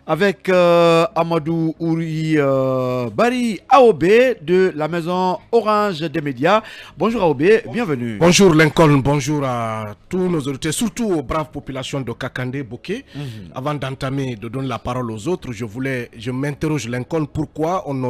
avec Amadou Ouri Bari Aobé de la maison Orange des médias. Bonjour Aobé, bienvenue. Bonjour Lincoln, bonjour à tous nos auditeurs, surtout aux braves populations de Kakandé, Boké. Avant d'entamer, de donner la parole aux autres, je m'interroge Lincoln, pourquoi on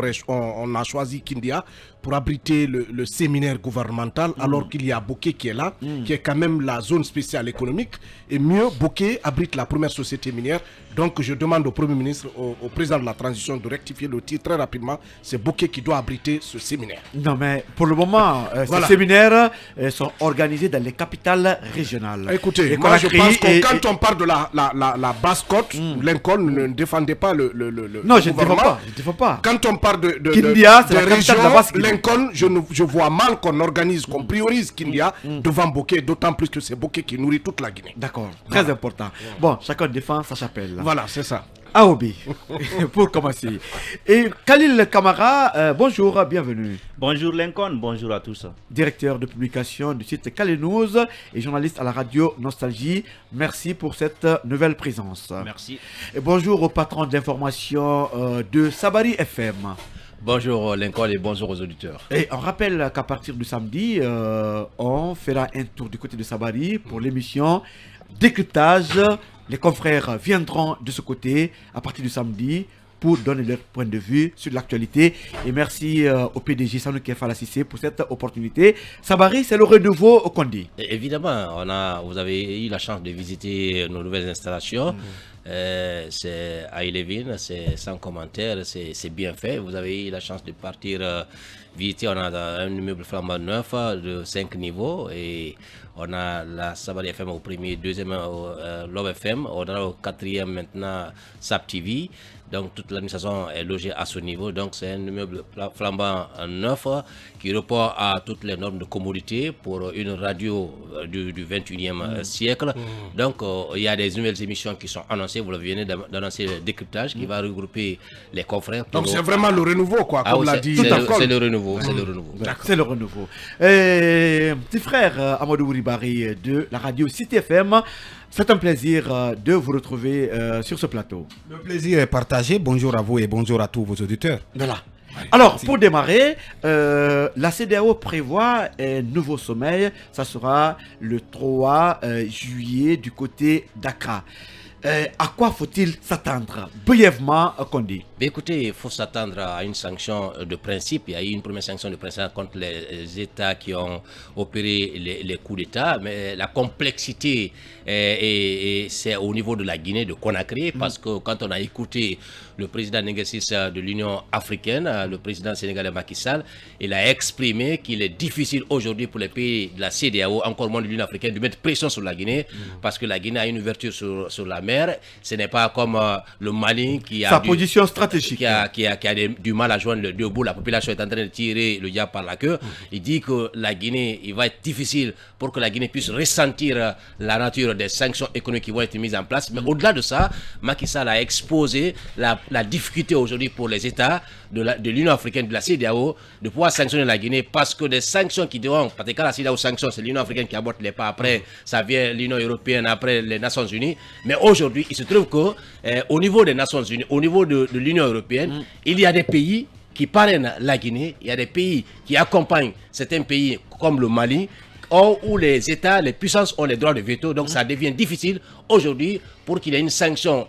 a choisi Kindia pour abriter le séminaire gouvernemental alors qu'il y a Boké qui est là, qui est quand même la zone spéciale économique. Et mieux, Boké abrite la première société minière. Donc je demande au Premier ministre, au président de la transition de rectifier le tir très rapidement. C'est Boké qui doit abriter ce séminaire. Non mais pour le moment, ces séminaires sont organisés dans les capitales régionales. Écoutez, moi je pense que quand on parle de la basse-côte, Lincoln ne défendait pas le non, je ne défends pas. Quand on parle de Kindia, c'est la capitale de la basse Lincoln, je vois mal qu'on organise, qu'on priorise Kindia devant Boké, d'autant plus que c'est Boké qui nourrit toute la Guinée. D'accord, très important. Bon, chacun défend sa chapelle. Voilà, c'est ça. Aobi, pour commencer. Et Khalil Kamara, bonjour, bienvenue. Bonjour Lincoln, bonjour à tous. Directeur de publication du site Khalil News et journaliste à la radio Nostalgie. Merci pour cette nouvelle présence. Merci. Et bonjour au patron d'information de Sabari FM. Bonjour Lincoln et bonjour aux auditeurs. Et on rappelle qu'à partir du samedi, on fera un tour du côté de Sabari pour l'émission Décryptage. Les confrères viendront de ce côté à partir du samedi pour donner leur point de vue sur l'actualité. Et merci au PDG Sanouké Falassissé pour cette opportunité. Sabari, c'est le renouveau au Kondi. Évidemment, vous avez eu la chance de visiter nos nouvelles installations. C'est à Ilevin, c'est sans commentaire, c'est bien fait. Vous avez eu la chance de partir visiter. On a un immeuble flambant neuf de 5 niveaux et on a la Sabari FM au premier, deuxième Love FM, on a au quatrième maintenant Sap TV. Donc toute l'administration est logée à ce niveau. Donc c'est un immeuble flambant neuf qui répond à toutes les normes de commodité pour une radio du 21e siècle. Donc il y a des nouvelles émissions qui sont annoncées. Vous venez d'annoncer le décryptage qui va regrouper les confrères. Donc c'est vraiment le renouveau quoi, comme l'a dit. C'est le renouveau. C'est le renouveau. Petit frère Amadou Ouribari de la radio Cité FM. C'est un plaisir de vous retrouver sur ce plateau. Le plaisir est partagé. Bonjour à vous et bonjour à tous vos auditeurs. Voilà. Alors, merci. Pour démarrer, la CEDEAO prévoit un nouveau sommet. Ça sera le 3 juillet du côté d'Accra. À quoi faut-il s'attendre? Brièvement, Kondi. Écoutez, il faut s'attendre à une sanction de principe. Il y a eu une première sanction de principe contre les États qui ont opéré les coups d'État. Mais la complexité, c'est au niveau de la Guinée, de Conakry, parce que quand on a écouté le président en exercice de l'Union africaine, le président sénégalais Macky Sall, il a exprimé qu'il est difficile aujourd'hui pour les pays de la CEDEAO, encore moins de l'Union africaine, de mettre pression sur la Guinée, parce que la Guinée a une ouverture sur la mer. Ce n'est pas comme le Mali qui a sa position stratégique, qui a du mal à joindre le deux bouts. La population est en train de tirer le diable par la queue. Il dit que la Guinée, il va être difficile pour que la Guinée puisse ressentir la nature des sanctions économiques qui vont être mises en place. Mais au-delà de ça, Macky Sall a exposé la difficulté aujourd'hui pour les États de l'Union africaine, de la CEDEAO, de pouvoir sanctionner la Guinée, parce que des sanctions qui devront, parce que quand la CEDEAO sanctionne, c'est l'Union africaine qui aborte les pas, après ça vient l'Union européenne, après les Nations unies. Mais aujourd'hui, il se trouve que au niveau des Nations unies, au niveau de l'Union européenne, il y a des pays qui parrainent la Guinée, il y a des pays qui accompagnent certains pays comme le Mali, où les États, les puissances ont les droits de veto. Donc ça devient difficile aujourd'hui pour qu'il y ait une sanction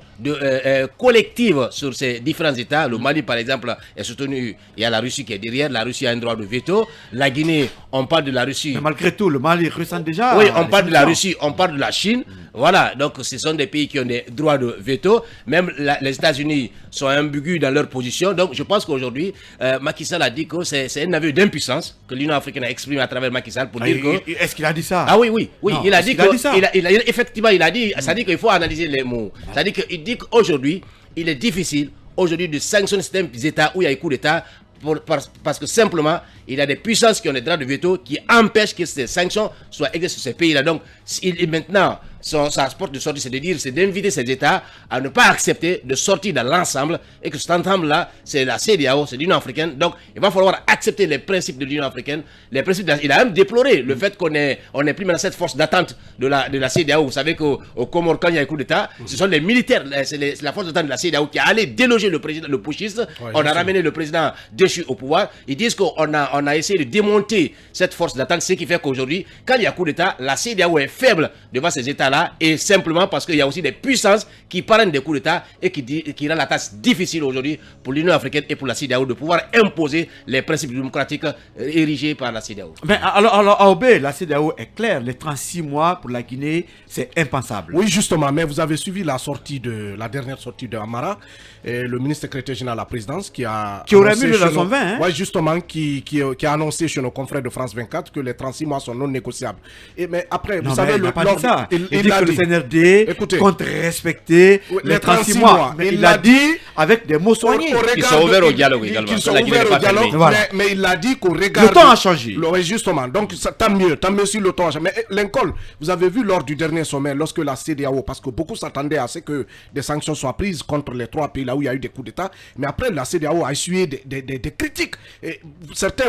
collective sur ces différents États. Le Mali, par exemple, est soutenu. Il y a la Russie qui est derrière. La Russie a un droit de veto. La Guinée, on parle de la Russie. Mais malgré tout, le Mali ressent déjà... Oui, on parle de la Russie, on parle de la Chine. Voilà, donc ce sont des pays qui ont des droits de veto. Même les États-Unis sont ambigus dans leur position. Donc je pense qu'aujourd'hui, Macky Sall a dit que c'est un aveu d'impuissance que l'Union africaine a exprimé à travers Macky Sall pour dire que... Est-ce qu'il a dit ça? Ah oui. Non, il a dit que... Effectivement, il a dit... Ça dit qu'il faut analyser les mots. Ça dit qu'il dit qu'aujourd'hui, il est difficile aujourd'hui de sanctionner certains États où il y a un coup d'État parce que simplement, il y a des puissances qui ont des droits de veto qui empêchent que ces sanctions soient exercées sur ces pays-là. Donc, maintenant, sa porte de sortie, c'est d'inviter ces États à ne pas accepter de sortir dans l'ensemble et que cet ensemble-là, c'est la CEDEAO, c'est l'Union africaine. Donc, il va falloir accepter les principes de l'Union africaine. Il a même déploré le fait qu'on est plus maintenant cette force d'attente de la CEDEAO. Vous savez qu'au Comores, quand il y a un coup d'État, ce sont les militaires, c'est la force d'attente de la CEDEAO qui a allé déloger le président, le putschiste. On a ramené le président déchu au pouvoir. Ils disent qu'on a essayé de démonter cette force d'attente, ce qui fait qu'aujourd'hui, quand il y a coup d'État, la CEDEAO est faible devant ces États-là, et simplement parce qu'il y a aussi des puissances qui parrainent des coups d'État et qui rendent la tâche difficile aujourd'hui pour l'Union africaine et pour la CEDEAO de pouvoir imposer les principes démocratiques érigés par la CEDEAO. Mais alors Aubé, la CEDEAO est claire, les 36 mois pour la Guinée, c'est impensable. Oui, justement, mais vous avez suivi la dernière sortie de Amara, le ministre secrétaire général de la présidence qui aurait mis le son 20, hein? Oui, justement, qui a annoncé chez nos confrères de France 24 que les 36 mois sont non négociables. Mais après, vous savez, il dit que le CNRD compte respecter les 36 mois. Mais il l'a dit avec des mots soignés. Ils sont ouverts au dialogue également. Ils sont ouverts au dialogue, mais il a dit qu'on regarde. Le temps a changé. Oui, justement. Donc, tant mieux si le temps a changé. Mais Lincoln, vous avez vu lors du dernier sommet, lorsque la CEDEAO, parce que beaucoup s'attendaient à ce que des sanctions soient prises contre les 3 pays là où il y a eu des coups d'État, mais après, la CEDEAO a essuyé des critiques. Et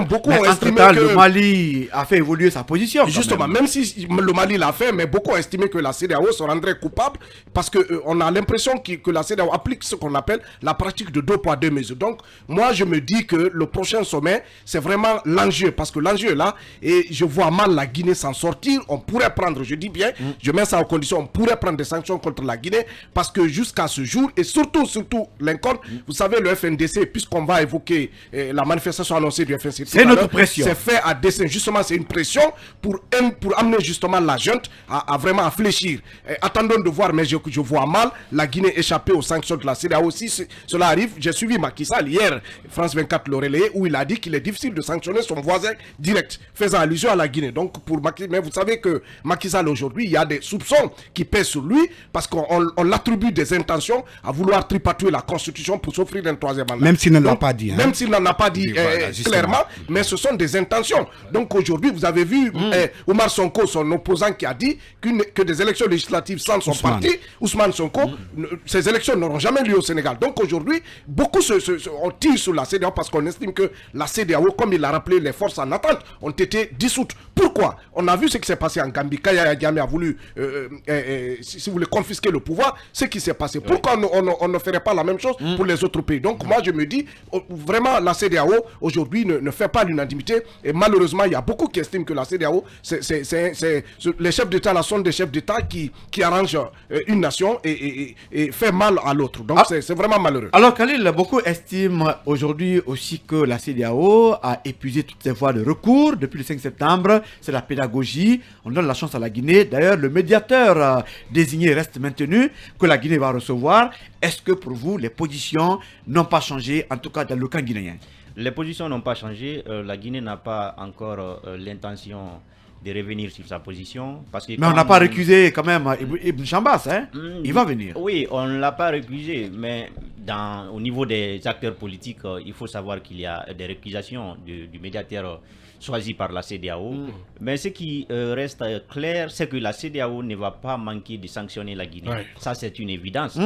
beaucoup ont estimé que le Mali a fait évoluer sa position. Justement, même si le Mali l'a fait, mais beaucoup ont estimé que la CEDEAO se rendrait coupable parce qu'on a l'impression que la CEDEAO applique ce qu'on appelle la pratique de 2 poids 2 mesures. Donc, moi, je me dis que le prochain sommet, c'est vraiment l'enjeu, parce que l'enjeu est là, et je vois mal la Guinée s'en sortir. On pourrait prendre, je dis bien, je mets ça en condition, on pourrait prendre des sanctions contre la Guinée, parce que jusqu'à ce jour, et surtout, Lincoln, vous savez, le FNDC, puisqu'on va évoquer la manifestation annoncée du FNDC, c'est notre pression. C'est fait à dessein, justement, c'est une pression pour amener justement la junte à vraiment fléchir. Attendons de voir, mais je vois mal la Guinée échapper aux sanctions de la CEDEAO. Si cela arrive, j'ai suivi Macky Sall hier, France 24 le relayé, où il a dit qu'il est difficile de sanctionner son voisin direct, faisant allusion à la Guinée. Donc pour Macky, mais vous savez que Macky Sall aujourd'hui, il y a des soupçons qui pèsent sur lui, parce qu'on l'attribue des intentions à vouloir tripatouiller la Constitution pour s'offrir un 3e mandat. Même s'il ne l'a pas dit. Même s'il n'en a pas dit clairement, mais ce sont des intentions. Donc aujourd'hui, vous avez vu Oumar Sonko, son opposant, qui a dit que des élections législatives sans son parti, Ousmane Sonko, ces élections n'auront jamais lieu au Sénégal. Donc aujourd'hui, beaucoup on tire sur la CEDEAO parce qu'on estime que la CEDEAO, comme il l'a rappelé, les forces en attente ont été dissoutes. Pourquoi? On a vu ce qui s'est passé en Gambie. Quand Yahya Jammeh a voulu, si vous voulez, confisquer le pouvoir, ce qui s'est passé. Pourquoi on ne ferait pas la même chose pour les autres pays? Donc moi je me dis, vraiment la CEDEAO aujourd'hui ne fait pas l'unanimité, et malheureusement il y a beaucoup qui estiment que la CEDEAO, les chefs d'État là sont des chefs d'État qui arrangent une nation et fait mal à l'autre. Donc c'est vraiment malheureux. Alors Khalil, beaucoup estiment aujourd'hui aussi que la CEDEAO a épuisé toutes ses voies de recours depuis le 5 septembre. C'est la pédagogie, on donne la chance à la Guinée. D'ailleurs, le médiateur désigné reste maintenu, que la Guinée va recevoir. Est-ce que pour vous, les positions n'ont pas changé, en tout cas dans le camp guinéen? Les positions n'ont pas changé. La Guinée n'a pas encore l'intention de revenir sur sa position. Parce que mais on n'a pas récusé quand même Ibn Chambas, hein? Il va venir. Oui, on ne l'a pas récusé, mais au niveau des acteurs politiques, il faut savoir qu'il y a des récusations du médiateur choisi par la CEDEAO. Mais ce qui reste clair, c'est que la CEDEAO ne va pas manquer de sanctionner la Guinée. Ça, c'est une évidence.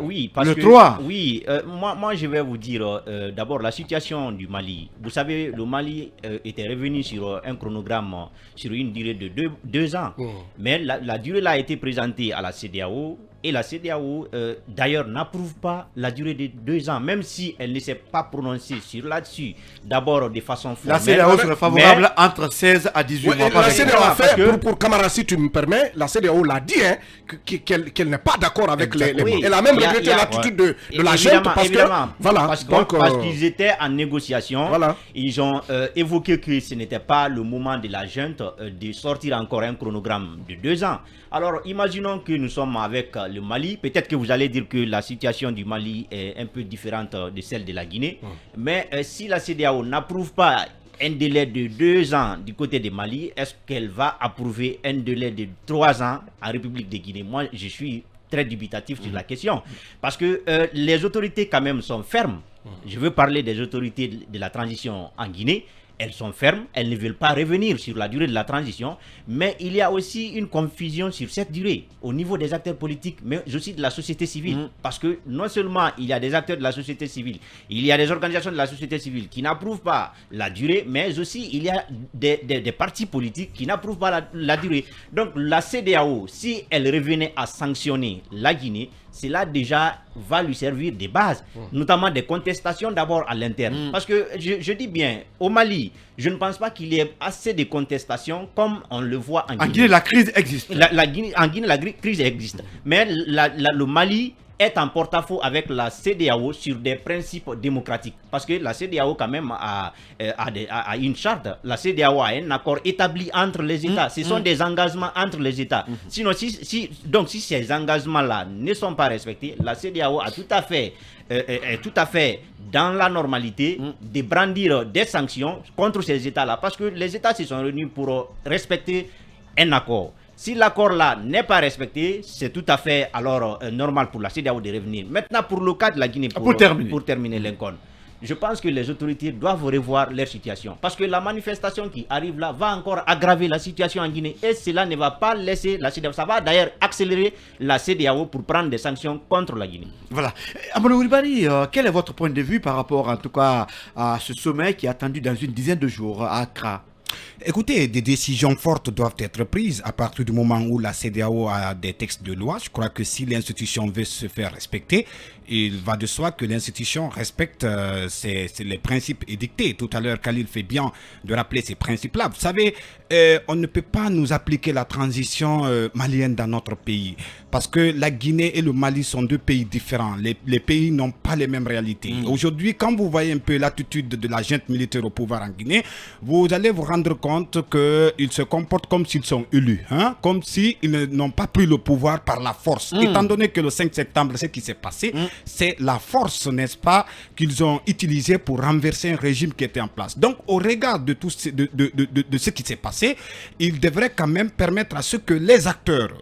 Oui, parce que 3. Oui, moi, je vais vous dire d'abord la situation du Mali. Vous savez, le Mali était revenu sur un chronogramme sur une durée de 2 ans. Mais la durée là a été présentée à la CEDEAO. Et la CEDEAO, d'ailleurs, n'approuve pas la durée de 2 ans, même si elle ne s'est pas prononcée sur là-dessus, d'abord de façon formelle. La CEDEAO serait favorable entre 16 à 18 mois. La CEDEAO a fait, pour Camara, si tu me permets, la CEDEAO l'a dit, hein, qu'elle n'est pas d'accord avec les elle a même regretté l'attitude de la junte parce qu'ils étaient en négociation. Ils ont évoqué que ce n'était pas le moment de la junte de sortir encore un chronogramme de 2 ans. Alors, imaginons que nous sommes avec le Mali. Peut-être que vous allez dire que la situation du Mali est un peu différente de celle de la Guinée. Mais si la CEDEAO n'approuve pas un délai de 2 ans du côté du Mali, est-ce qu'elle va approuver un délai de 3 ans en République de Guinée? Moi, je suis très dubitatif sur la question. Parce que les autorités quand même sont fermes. Je veux parler des autorités de la transition en Guinée. elles sont fermes, elles ne veulent pas revenir sur la durée de la transition, mais il y a aussi une confusion sur cette durée au niveau des acteurs politiques, mais aussi de la société civile. Parce que non seulement il y a des acteurs de la société civile, il y a des organisations de la société civile qui n'approuvent pas la durée, mais aussi il y a des partis politiques qui n'approuvent pas la durée. Donc la CEDEAO, si elle revenait à sanctionner la Guinée, cela déjà va lui servir de base, notamment des contestations d'abord à l'interne. Parce que je dis bien, au Mali, je ne pense pas qu'il y ait assez de contestations comme on le voit en Guinée. En Guinée, la crise existe. En Guinée, la crise existe. Mais le Mali est en porte-à-faux avec la CEDEAO sur des principes démocratiques. Parce que la CEDEAO quand même a une charte. La CEDEAO a un accord établi entre les États. Ce sont des engagements entre les États. Sinon, si ces engagements-là ne sont pas respectés, la CEDEAO a est tout à fait dans la normalité de brandir des sanctions contre ces États-là. Parce que les États se sont réunis pour respecter un accord. Si l'accord-là n'est pas respecté, c'est tout à fait alors normal pour la CEDEAO de revenir. Maintenant, pour le cas de la Guinée, pour terminer Lincoln, je pense que les autorités doivent revoir leur situation. Parce que la manifestation qui arrive là va encore aggraver la situation en Guinée. Et cela ne va pas laisser la CEDEAO. Ça va d'ailleurs accélérer la CEDEAO pour prendre des sanctions contre la Guinée. Voilà. Amadou Coulibaly, quel est votre point de vue par rapport en tout cas à ce sommet qui est attendu dans une dizaine de jours à Accra? Écoutez, des décisions fortes doivent être prises à partir du moment où la CEDEAO a des textes de loi. Je crois que si l'institution veut se faire respecter, il va de soi que l'institution respecte les principes édictés. Tout à l'heure, Khalil fait bien de rappeler ces principes-là. Vous savez, on ne peut pas nous appliquer la transition malienne dans notre pays. Parce que la Guinée et le Mali sont deux pays différents. Les pays n'ont pas les mêmes réalités. Aujourd'hui, quand vous voyez un peu l'attitude de la junte militaire au pouvoir en Guinée, vous allez vous rendre compte qu'ils se comportent comme s'ils sont élus. Comme s'ils n'ont pas pris le pouvoir par la force. Étant donné que le 5 septembre, ce qui s'est passé, c'est la force, n'est-ce pas, qu'ils ont utilisée pour renverser un régime qui était en place. Donc, au regard de tout ce qui s'est passé, il devrait quand même permettre à ce que les acteurs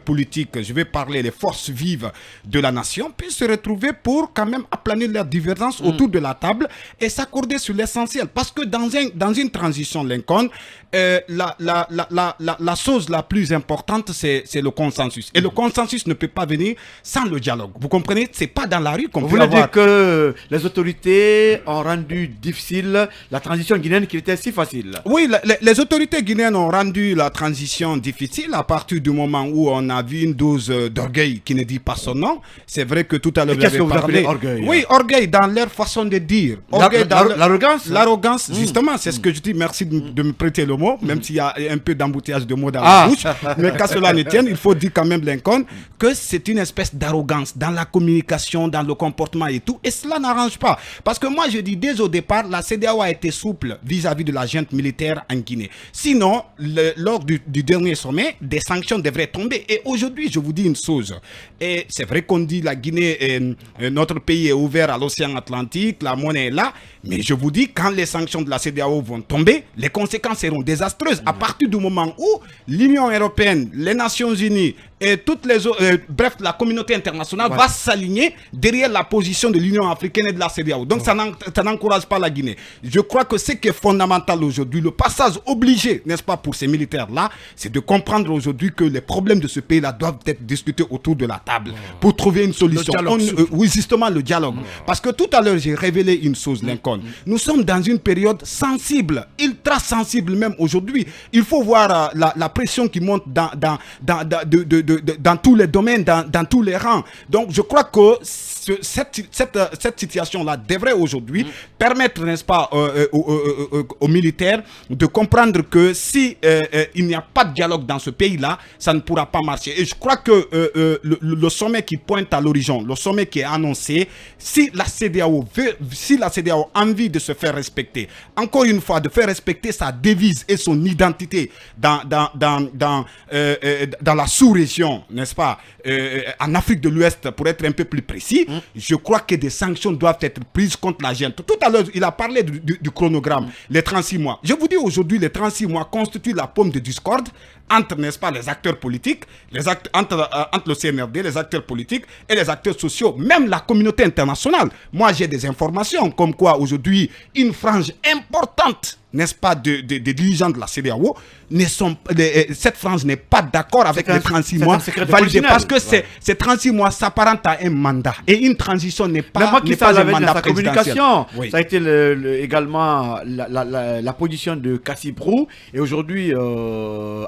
politiques, je vais parler les forces vives de la nation, puissent se retrouver pour quand même aplanir leurs divergences autour de la table et s'accorder sur l'essentiel. Parce que dans une transition Lincoln, la chose la plus importante, c'est le consensus. Et le consensus ne peut pas venir sans le dialogue. Vous comprenez? C'est pas dans la rue qu'on peut avoir... Vous voulez dire que les autorités ont rendu difficile la transition guinéenne qui était si facile? Oui, les autorités guinéennes ont rendu la transition difficile à partir du moment où on a vu une dose d'orgueil qui ne dit pas son nom. C'est vrai que tout à l'heure, qu'est-ce que vous appelez orgueil? Oui, orgueil dans leur façon de dire. L'arrogance? L'arrogance, justement, c'est ce que je dis. Merci de me prêter le mot, même s'il y a un peu d'embouteillage de mots dans la bouche. Mais qu'à cela ne tienne, il faut dire quand même, Lincoln, que c'est une espèce d'arrogance dans la communication, dans le comportement et tout. Et cela n'arrange pas. Parce que moi, je dis, dès au départ, la CEDEAO a été souple vis-à-vis de la junte militaire en Guinée. Sinon, lors du dernier sommet, des sanctions devraient tomber. Et aujourd'hui, je vous dis une chose. Et c'est vrai qu'on dit la Guinée, notre pays est ouvert à l'océan Atlantique, la monnaie est là. Mais je vous dis, quand les sanctions de la CEDEAO vont tomber, les conséquences seront désastreuses. À partir du moment où l'Union européenne, les Nations unies et toutes les autres, bref, la communauté internationale va s'aligner derrière la position de l'Union africaine et de la CEDEAO. Donc ça n'encourage pas la Guinée. Je crois que ce qui est fondamental aujourd'hui, le passage obligé, n'est-ce pas, pour ces militaires-là, c'est de comprendre aujourd'hui que les problèmes de ce pays-là doivent être discutés autour de la table pour trouver une solution. Oui, justement, le dialogue. Parce que tout à l'heure, j'ai révélé une chose, Lincoln. Nous sommes dans une période sensible, ultra sensible même aujourd'hui. Il faut voir la pression qui monte dans tous les domaines, dans tous les rangs. Donc, je crois que cette situation-là devrait aujourd'hui permettre, n'est-ce pas, aux militaires de comprendre que si il n'y a pas de dialogue dans ce pays-là, ça ne pourra pas marcher. Et je crois que le sommet qui pointe à l'horizon, le sommet qui est annoncé, si la CEDEAO a envie de se faire respecter, encore une fois, de faire respecter sa devise et son identité dans la sous-région, n'est-ce pas, en Afrique de l'Ouest, pour être un peu plus précis, je crois que des sanctions doivent être prises contre la junte. Tout à l'heure, il a parlé du chronogramme, les 36 mois. Je vous dis aujourd'hui, les 36 mois constituent la pomme de discorde entre, n'est-ce pas, les acteurs politiques, entre le CNRD, les acteurs politiques et les acteurs sociaux, même la communauté internationale. Moi, j'ai des informations comme quoi aujourd'hui, une frange importante, n'est-ce pas, des dirigeants de la CEDEAO, cette frange n'est pas d'accord avec les 36 mois validés parce que ces 36 mois s'apparentent à un mandat et une transition n'est pas un mandat présidentiel. Oui. Ça a été également la position de Kassim Brou et aujourd'hui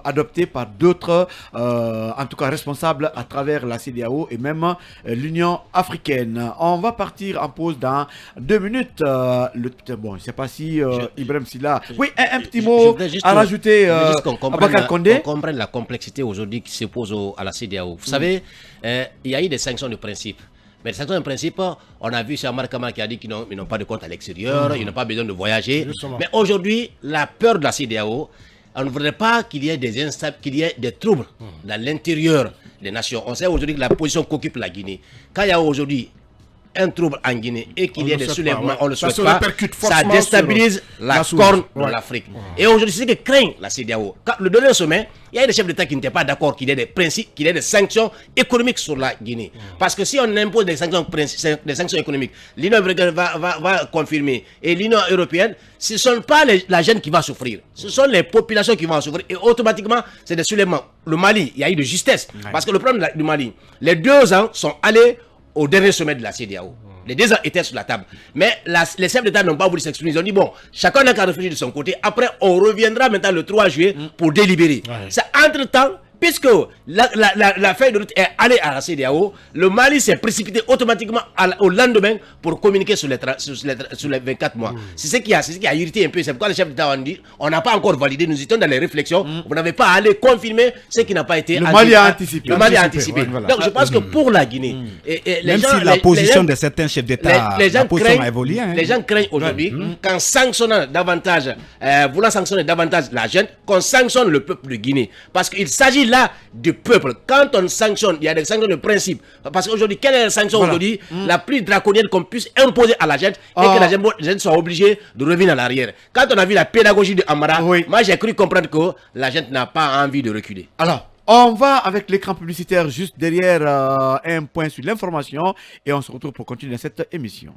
adoptée par d'autres, en tout cas responsables à travers la CEDEAO et même l'Union africaine. On va partir en pause dans 2 minutes. Bon, je ne sais pas si Ibrahim Silla... Oui, un petit mot à rajouter. Qu'on comprenne la complexité aujourd'hui qui se pose à la CEDEAO. Vous savez, il y a eu des sanctions de principe. Mais les sanctions de principe, on a vu chez Amar Kamal qui a dit qu'ils n'ont pas de compte à l'extérieur, ils n'ont pas besoin de voyager. Justement. Mais aujourd'hui, la peur de la CEDEAO, on ne voudrait pas qu'il y ait des troubles dans l'intérieur des nations. On sait aujourd'hui que la position qu'occupe la Guinée. Quand il y a aujourd'hui un trouble en Guinée et qu'il y ait des soulèvements, on ne le souhaite pas, ça déstabilise la corne de l'Afrique. Et aujourd'hui, c'est ce que craint la CEDEAO. Le dernier sommet, il y a des chefs d'État qui n'étaient pas d'accord qu'il y ait des principes, qu'il y ait des sanctions économiques sur la Guinée. Parce que si on impose des sanctions économiques, l'Union africaine va confirmer. Et l'Union européenne, ce ne sont pas la jeune qui va souffrir. Ce sont les populations qui vont souffrir. Et automatiquement, c'est des soulèvements. Le Mali, il y a eu de justesse. Parce que le problème du Mali, les 2 ans sont allés au dernier sommet de la CEDEAO. Les 2 ans étaient sur la table. Mais les chefs d'État n'ont pas voulu s'exprimer. Ils ont dit, bon, chacun n'a qu'à réfléchir de son côté. Après, on reviendra maintenant le 3 juillet pour délibérer. C'est entre-temps, puisque la feuille de route est allée à la CEDEAO, le Mali s'est précipité automatiquement au lendemain pour communiquer sur les 24 mois. C'est ce qui a irrité un peu. C'est pourquoi les chefs d'État ont dit, on n'a pas encore validé, nous étions dans les réflexions, vous n'avez pas à aller confirmer ce qui n'a pas été Le Mali a anticipé. Le Mali a anticipé. Voilà. Donc je pense que pour la Guinée, même si la position de certains chefs d'État a évolué. Les gens craignent aujourd'hui qu'en sanctionnant davantage, voulant sanctionner davantage la jeune, qu'on sanctionne le peuple de Guinée. Parce qu'il s'agit là du peuple. Quand on sanctionne, il y a des sanctions de principe. Parce qu'aujourd'hui, quelle est la sanction aujourd'hui la plus draconienne qu'on puisse imposer à la gente et que la gente soit obligée de revenir en arrière. Quand on a vu la pédagogie de Amara, moi j'ai cru comprendre que la gente n'a pas envie de reculer. Alors, on va avec l'écran publicitaire juste derrière un point sur l'information et on se retrouve pour continuer cette émission.